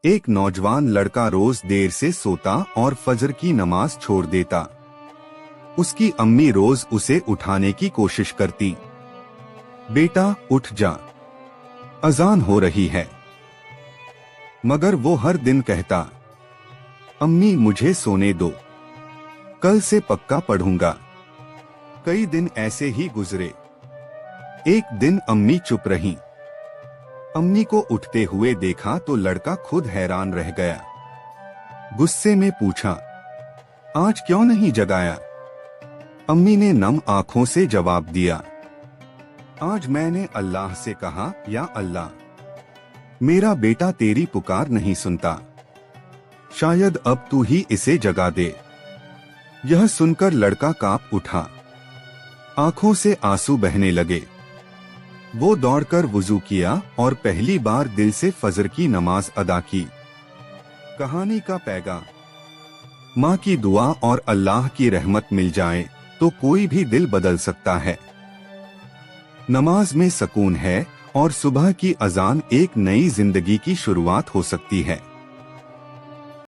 एक नौजवान लड़का रोज देर से सोता और फजर की नमाज छोड़ देता। उसकी अम्मी रोज उसे उठाने की कोशिश करती। बेटा उठ जा, अजान हो रही है। मगर वो हर दिन कहता, अम्मी मुझे सोने दो, कल से पक्का पढ़ूंगा। कई दिन ऐसे ही गुजरे। एक दिन अम्मी चुप रहीं। अम्मी को उठते हुए देखा तो लड़का खुद हैरान रह गया। गुस्से में पूछा, आज क्यों नहीं जगाया? अम्मी ने नम आंखों से जवाब दिया, आज मैंने अल्लाह से कहा, या अल्लाह, मेरा बेटा तेरी पुकार नहीं सुनता, शायद अब तू ही इसे जगा दे। यह सुनकर लड़का कांप उठा, आंखों से आंसू बहने लगे। वो दौड़कर वुजू किया और पहली बार दिल से फजर की नमाज अदा की। कहानी का पैगाम, माँ की दुआ और अल्लाह की रहमत मिल जाए तो कोई भी दिल बदल सकता है। नमाज में सुकून है और सुबह की अजान एक नई जिंदगी की शुरुआत हो सकती है।